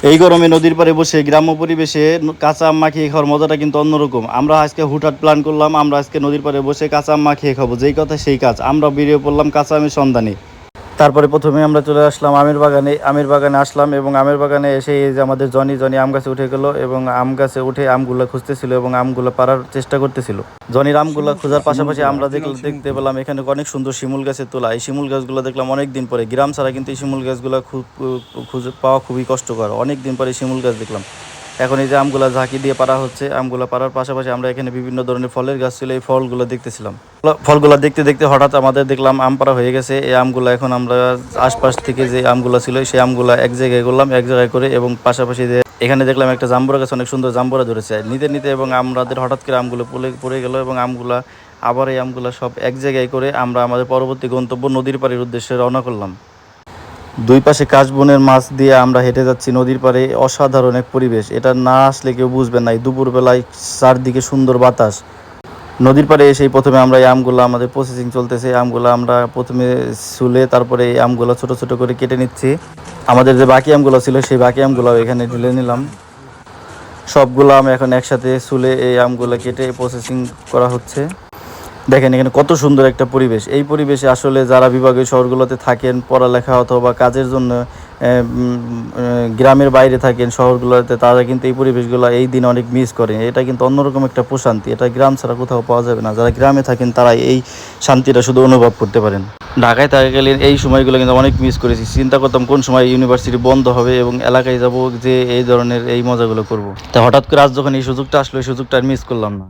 এই গরমে নদীর পাড়ে বসে গ্রাম্য পরিবেশে কাঁচা আম মাখিয়ে খাওয়ার মজাটা কিন্তু অন্যরকম। আমরা আজকে হুটহাট প্ল্যান করলাম, আমরা আজকে নদীর পাড়ে বসে কাঁচা আম মাখিয়ে খাবো। যেই কথা সেই কাজ, আমরা বেরিয়ে পড়লাম কাঁচা আমের সন্ধানে। তারপরে প্রথমে আমরা চলে আসলাম আমের বাগানে আসলাম, এবং আমের বাগানে এসে এই যে আমাদের জনি আম গাছে উঠে গেল, এবং আম গাছে উঠে আমগুলো খুঁজতেছিল এবং আমগুলো পাড়ার চেষ্টা করতেছিল। জনির আমগুলো খোঁজার পাশাপাশি আমরা দেখতে পেলাম এখানে অনেক সুন্দর শিমুল গাছের তোলা। এই শিমুল গাছগুলো দেখলাম অনেক দিন পরে, গ্রাম ছাড়া কিন্তু এই শিমুল গাছগুলো খুঁজে পাওয়া খুবই কষ্টকর। অনেক দিন পরে শিমুল গাছ দেখলাম। এখন এই যে আমগুলা ঝাঁকি দিয়ে পাড়া হচ্ছে, আমগুলা পাড়ার পাশাপাশি আমরা এখানে বিভিন্ন ধরনের ফলের গাছ ছিল, এই ফলগুলো দেখতেছিলাম। ফলগুলা দেখতে দেখতে হঠাৎ আমাদের দেখলাম আম পাড়া হয়ে গেছে। এই আমগুলা এখন আমরা আশপাশ থেকে যে আমগুলা ছিল সেই আমগুলা এক জায়গায় করলাম, এক জায়গায় করে, এবং পাশাপাশি যে এখানে দেখলাম একটা জাম্বুরা গাছ, অনেক সুন্দর জাম্বুরা ধরেছে নিতে নিতে, এবং আমাদের হঠাৎ করে আমগুলো পড়ে গেল, এবং আমগুলা আবার এই আমগুলা সব এক জায়গায় করে আমরা আমাদের পরবর্তী গন্তব্য নদীর পাড়ের উদ্দেশ্যে রওনা করলাম। দুই পাশে কাশবনের মাছ দিয়ে আমরা হেঁটে যাচ্ছি নদীর পাড়ে। অসাধারণ এক পরিবেশ, এটা না আসলে কেউ বুঝবেন না। এই দুপুরবেলায় চারদিকে সুন্দর বাতাস। নদীর পাড়ে এসেই প্রথমে আমরা এই আমগুলো, আমাদের প্রসেসিং চলতেছে, আমগুলো আমরা প্রথমে শুলে তারপরে এই আমগুলো ছোট ছোট করে কেটে নিচ্ছি। আমাদের যে বাকি আমগুলো ছিল সেই বাকি আমগুলো এখানে ঢেলে নিলাম। সবগুলো আম এখন একসাথে শুলে এই আমগুলো কেটে প্রসেসিং করা হচ্ছে। দেখেন এখানে কত সুন্দর একটা পরিবেশ। এই পরিবেশে আসলে যারা বিভাগীয় শহরগুলোতে থাকেন পড়ালেখা অথবা কাজের জন্য, গ্রামের বাইরে থাকেন শহরগুলোতে, তারা কিন্তু এই পরিবেশগুলো এই দিন অনেক মিস করেন। এটা কিন্তু অন্যরকম একটা প্রশান্তি, এটা গ্রাম ছাড়া কোথাও পাওয়া যাবে না। যারা গ্রামে থাকেন তারা এই শান্তিটা শুধু অনুভব করতে পারেন। ঢাকায় থাকাকালীন এই সময়গুলো কিন্তু অনেক মিস করেছি। চিন্তা করতাম কোন সময় ইউনিভার্সিটি বন্ধ হবে এবং এলাকায় যাব, যে এই ধরনের এই মজাগুলো করব। তা হঠাৎ করে আজ যখন এই সুযোগটা আসলো, এই সুযোগটা আর মিস করলাম না।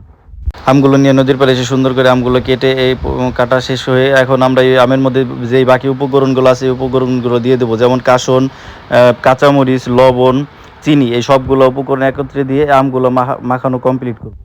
আমগুলো নিয়ে নদীর পাড়ে এসে সুন্দর করে আমগুলো কেটে এই কাটা শেষ হয়ে এখন আমরা এই আমের মধ্যে যেই বাকি উপকরণগুলো আছে এই উপকরণগুলো দিয়ে দেবো, যেমন কাসন, কাঁচামরিচ, লবণ, চিনি, এই সবগুলো উপকরণ একত্রে দিয়ে আমগুলো মাখানো কমপ্লিট করব।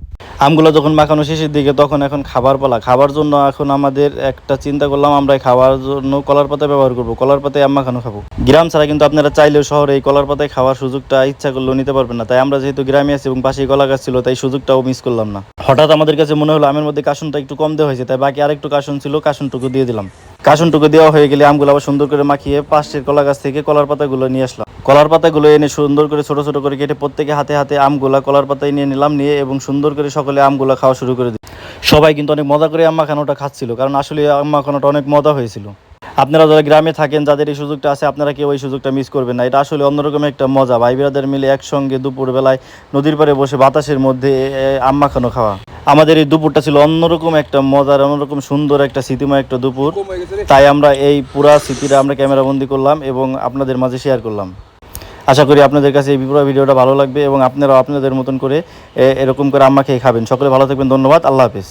আমগুলো যখন মাখানো শেষের দিকে তখন এখন খাবার পালা। খাবার জন্য এখন আমাদের একটা চিন্তা করলাম, আমরা খাওয়ার জন্য কলার পাতা ব্যবহার করব। কলার পাতায় আম মাখানো খাবো। গ্রাম ছাড়া কিন্তু আপনারা চাইলেও শহরে এই কলার পাতায় খাওয়ার সুযোগটা ইচ্ছা করলেও নিতে পারবেন না। তাই আমরা যেহেতু গ্রামে আছি এবং পাশেই কলা গাছ ছিল, তাই সুযোগটাও মিস করলাম না। হঠাৎ আমাদের কাছে মনে হলো আমের মধ্যে কাসুনটা একটু কম দেওয়া হয়েছে, তাই বাকি আরেকটু কাসুন ছিল, কাসুনটুকু দিয়ে দিলাম। কাসুনটুকু দেওয়া হয়ে গেলে আমগুলো আবার সুন্দর করে মাখিয়ে পাশের কলা গাছ থেকে কলার পাতাগুলো নিয়ে আসলাম। কলার পাতাগুলো এনে সুন্দর করে ছোট ছোট করে কেটে প্রত্যেকে হাতে হাতে আমগুলা কলার পাতায় নিয়ে নিলাম, নিয়ে এবং সুন্দর করে সকলে আমগুলা খাওয়া শুরু করে দিই। সবাই কিন্তু অনেক মজা করে আম মাখানোটা খাচ্ছিল, কারণ আসলে আম মাখানোটা অনেক মজা হয়েছিল। আপনারা যারা গ্রামে থাকেন, যাদের এই সুযোগটা আছে, আপনারা কেউ এই সুযোগটা মিস করবেন না। এটা আসলে অন্যরকম একটা মজা, ভাই বিরাদের মিলে একসঙ্গে দুপুরবেলায় নদীর পাড়ে বসে বাতাসের মধ্যে আম মাখানো খাওয়া। আমাদের এই দুপুরটা ছিল অন্যরকম একটা মজার, অন্যরকম সুন্দর একটা স্মৃতিময় একটা দুপুর। তাই আমরা এই পুরা স্মৃতিটা আমরা ক্যামেরাবন্দি করলাম এবং আপনাদের মাঝে শেয়ার করলাম। আশা করি আপনাদের কাছে এই পুরো ভিডিওটা ভালো লাগবে এবং আপনারাও আপনাদের মতন করে এরকম করে আম মাখিয়ে খাবেন। সকলে ভালো থাকবেন, ধন্যবাদ, আল্লাহ হাফেজ।